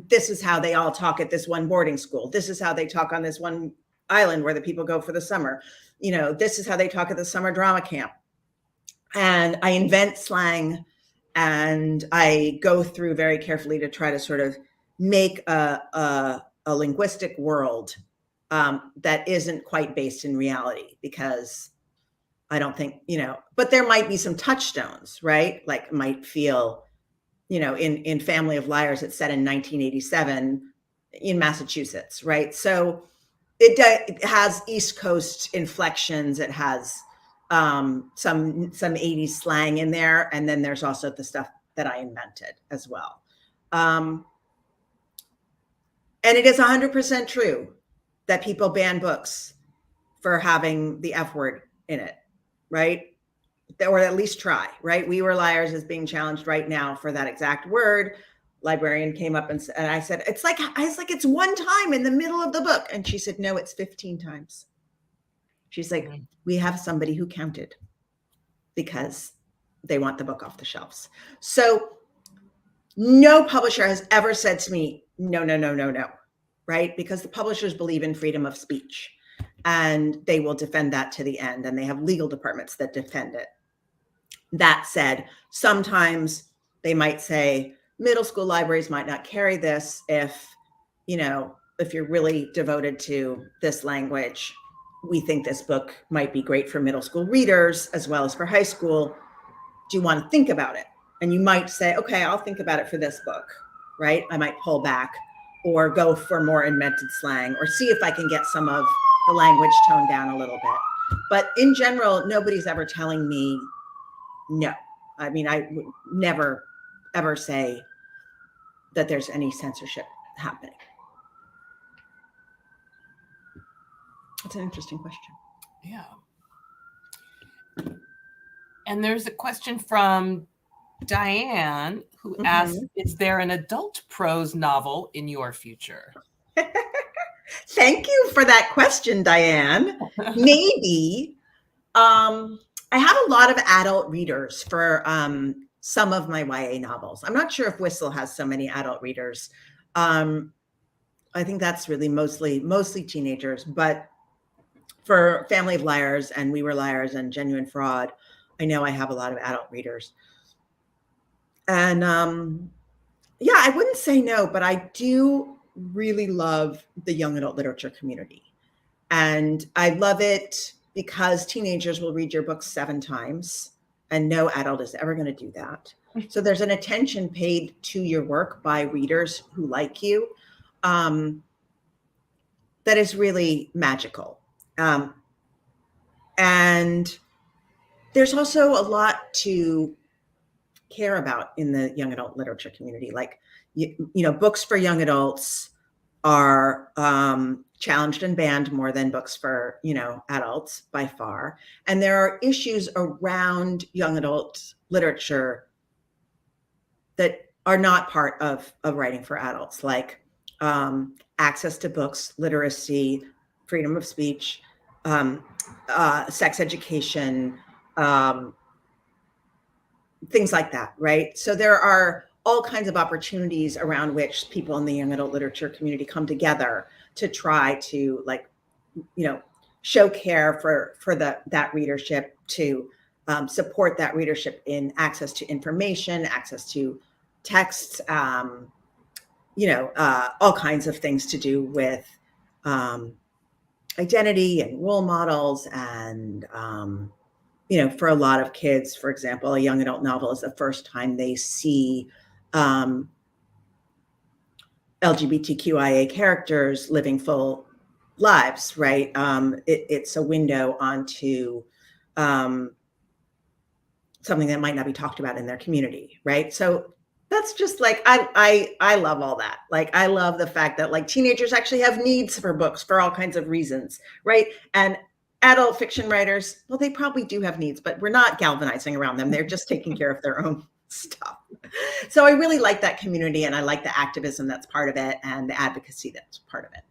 this is how they all talk at this one boarding school. This is how they talk on this one island where the people go for the summer. You know, this is how they talk at the summer drama camp. And I invent slang, and I go through very carefully to try to sort of make a linguistic world that isn't quite based in reality, because I don't think, but there might be some touchstones, right? Like, it might feel, in Family of Liars, it's set in 1987 in Massachusetts, right? So it has East Coast inflections. It has, some 80s slang in there. And then there's also the stuff that I invented as well. And it is 100% true that people ban books for having the F word in it, right? Or at least try, right? We Were Liars is being challenged right now for that exact word. Librarian came up and I said, it's like, it's one time in the middle of the book. And she said, no, it's 15 times. She's like, we have somebody who counted because they want the book off the shelves. So no publisher has ever said to me, no, right? Because the publishers believe in freedom of speech and they will defend that to the end. And they have legal departments that defend it. That said, sometimes they might say middle school libraries might not carry this if you're really devoted to this language. We think this book might be great for middle school readers as well as for high school. Do you want to think about it? And you might say, okay, I'll think about it for this book, right? I might pull back or go for more invented slang or see if I can get some of the language toned down a little bit. But in general, nobody's ever telling me no. I mean, I would never, ever say that there's any censorship happening. That's an interesting question. Yeah. And there's a question from Diane who asks, is there an adult prose novel in your future? Thank you for that question, Diane. Maybe. I have a lot of adult readers for some of my YA novels. I'm not sure if Whistle has so many adult readers. I think that's really mostly teenagers, but for Family of Liars and We Were Liars and Genuine Fraud, I know I have a lot of adult readers. And yeah, I wouldn't say no, but I do really love the young adult literature community. And I love it because teenagers will read your books 7 times and no adult is ever going to do that. So there's an attention paid to your work by readers who like you that is really magical. And there's also a lot to care about in the young adult literature community. Like, books for young adults are challenged and banned more than books for, adults by far. And there are issues around young adult literature that are not part of writing for adults, like access to books, literacy, freedom of speech, sex education, things like that, right? So there are all kinds of opportunities around which people in the young adult literature community come together to try to, show care for that readership, to support that readership in access to information, access to texts, all kinds of things to do with identity and role models. And, for a lot of kids, for example, a young adult novel is the first time they see LGBTQIA characters living full lives, right? It's a window onto something that might not be talked about in their community, right? So that's just like, I love all that. Like, I love the fact that teenagers actually have needs for books for all kinds of reasons, right? And adult fiction writers, well, they probably do have needs, but we're not galvanizing around them. They're just taking care of their own stuff. So I really like that community, and I like the activism that's part of it and the advocacy that's part of it.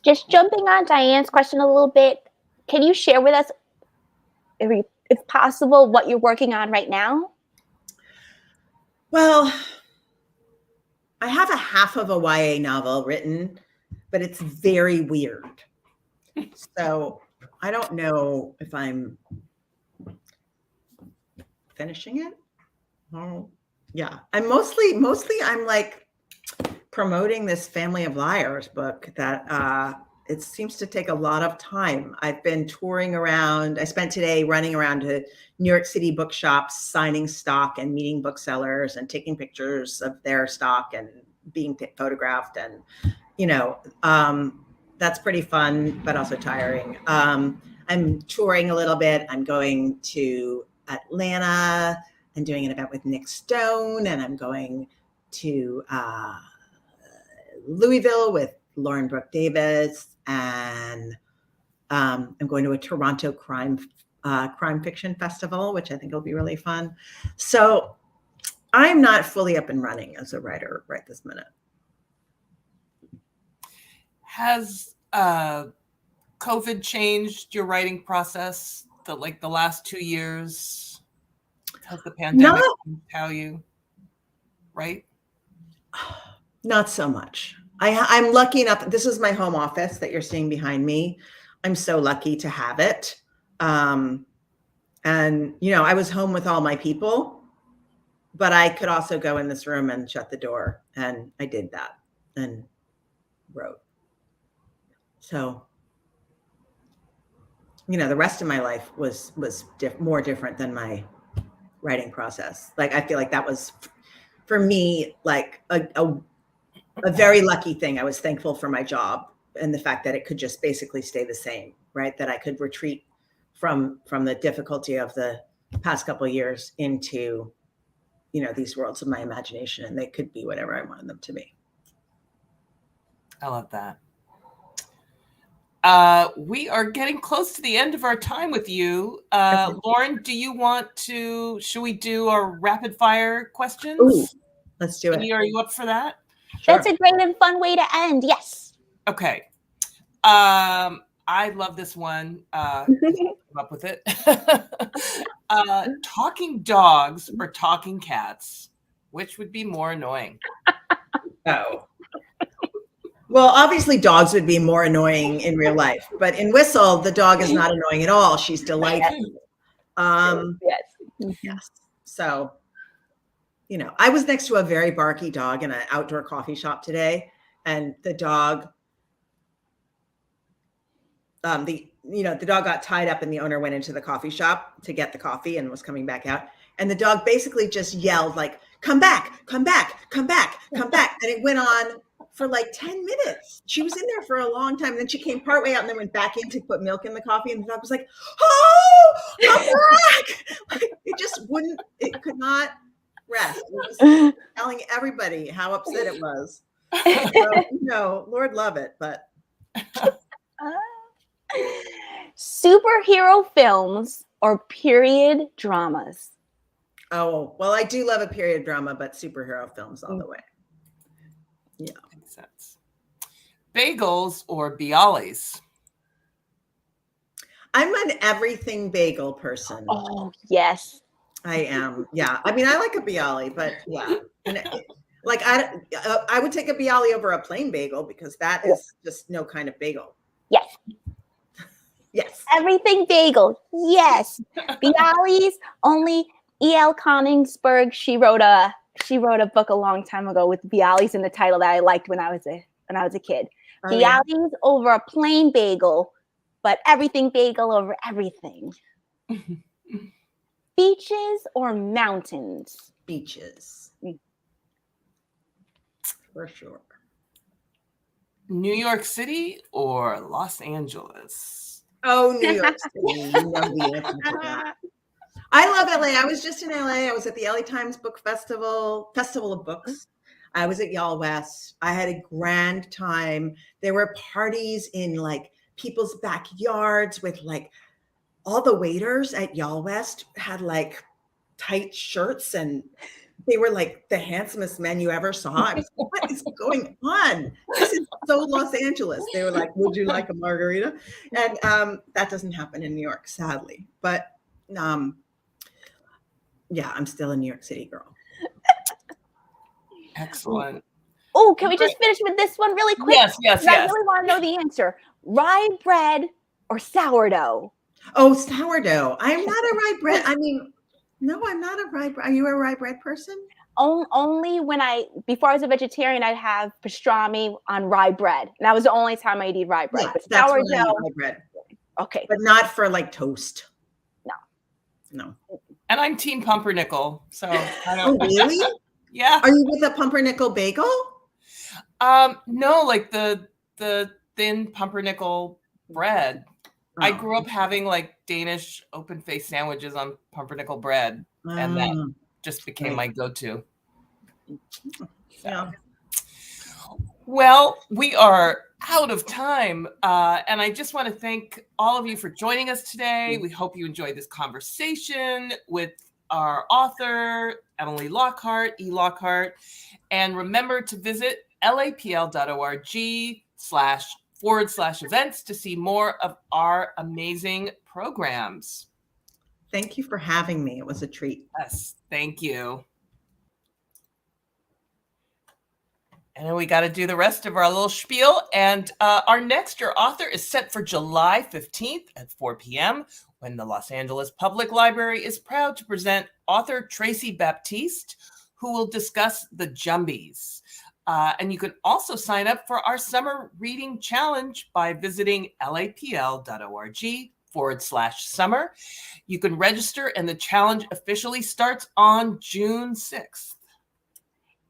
Just jumping on Diane's question a little bit, can you share with us, if possible, what you're working on right now? Well, I have a half of a YA novel written, but it's very weird. So I don't know if I'm finishing it. Oh, yeah. I'm mostly I'm promoting this Family of Liars book that it seems to take a lot of time. I've been touring around. I spent today running around to New York City bookshops, signing stock and meeting booksellers and taking pictures of their stock and being photographed. And, that's pretty fun, but also tiring. I'm touring a little bit. I'm going to Atlanta and doing an event with Nick Stone, and I'm going to Louisville with Lauren Brooke Davis, and I'm going to a Toronto crime fiction festival, which I think will be really fun. So I'm not fully up and running as a writer right this minute. Has COVID changed your writing process? The last 2 years? Has the pandemic changed how you write? Not so much. I'm lucky enough. This is my home office that you're seeing behind me. I'm so lucky to have it. And, I was home with all my people, but I could also go in this room and shut the door. And I did that and wrote. So, the rest of my life was more different than my writing process. Like, I feel like that was, for me, like a very lucky thing. I was thankful for my job and the fact that it could just basically stay the same, right? That I could retreat from the difficulty of the past couple of years into, these worlds of my imagination, and they could be whatever I wanted them to be. I love that. We are getting close to the end of our time with you. Lauren, should we do our rapid fire questions? Ooh, let's do it. Are you up for that? Sure. That's a great and fun way to end. Yes. Okay. I love this one. Come up with it. Talking dogs or talking cats, which would be more annoying? Oh. Well, obviously dogs would be more annoying in real life, but in Whistle, the dog is not annoying at all. She's delightful. Yes. So, I was next to a very barky dog in an outdoor coffee shop today, and the dog, the dog got tied up, and the owner went into the coffee shop to get the coffee and was coming back out. And the dog basically just yelled like, "Come back, come back, come back, come back." And it went on for like 10 minutes. She was in there for a long time. And then she came partway out and then went back in to put milk in the coffee. And the dog was like, "Oh, come back." Like, it could not rest. It was telling everybody how upset it was. So, Lord love it, but. Superhero films or period dramas? Oh, well, I do love a period drama, but superhero films all the way. Yeah. Makes sense. Bagels or Bialys? I'm an everything bagel person. Oh, yes. I am. Yeah. I mean, I like a Bialy, but yeah. Like I would take a Bialy over a plain bagel because that is just no kind of bagel. Yes. Yes. Everything bagel. Yes. Bialys, only E.L. Konigsberg. She wrote a book a long time ago with Bialys in the title that I liked when I was a kid. Oh, Bialys over a plain bagel, but everything bagel over everything. Beaches or mountains? Beaches. For sure. New York City or Los Angeles? Oh, New York City. You know the answer to that. I love LA. I was just in LA. I was at the LA Times Book Festival of Books. I was at Y'all West. I had a grand time. There were parties in like people's backyards with like all the waiters at Y'all West had like tight shirts and they were like the handsomest men you ever saw. I was like, what is going on? This is so Los Angeles. They were like, would you like a margarita? And that doesn't happen in New York, sadly. But yeah, I'm still a New York City girl. Excellent. Oh, can we just finish with this one really quick? Yes. I really want to know the answer. Rye bread or sourdough? Oh, sourdough. I'm not a rye bread. I mean, no, I'm not a rye bread. Are you a rye bread person? Only before I was a vegetarian, I'd have pastrami on rye bread. And that was the only time I'd eat rye bread. Yeah, but that's when I sourdough. eat rye bread. Okay. But not for like toast. No. And I'm Team Pumpernickel, so I Oh, don't. really? Yeah. Are you with a pumpernickel bagel? No, like the thin pumpernickel bread. I grew up having like Danish open-faced sandwiches on pumpernickel bread, and that just became my go-to. Yeah. Well, we are out of time, and I just want to thank all of you for joining us today. We hope you enjoyed this conversation with our author, Emily Lockhart, Lockhart, and remember to visit lapl.org//events to see more of our amazing programs. Thank you for having me. It was a treat. Yes, thank you. And then we got to do the rest of our little spiel. And our next Your Author is set for July 15th at 4 p.m. when the Los Angeles Public Library is proud to present author Tracy Baptiste, who will discuss The Jumbies. And you can also sign up for our summer reading challenge by visiting lapl.org/summer. You can register, and the challenge officially starts on June 6th.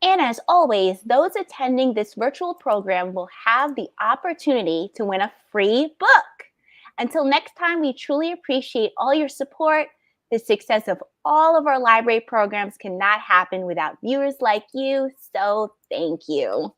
And as always, those attending this virtual program will have the opportunity to win a free book. Until next time, we truly appreciate all your support. The success of all of our library programs cannot happen without viewers like you, so thank you.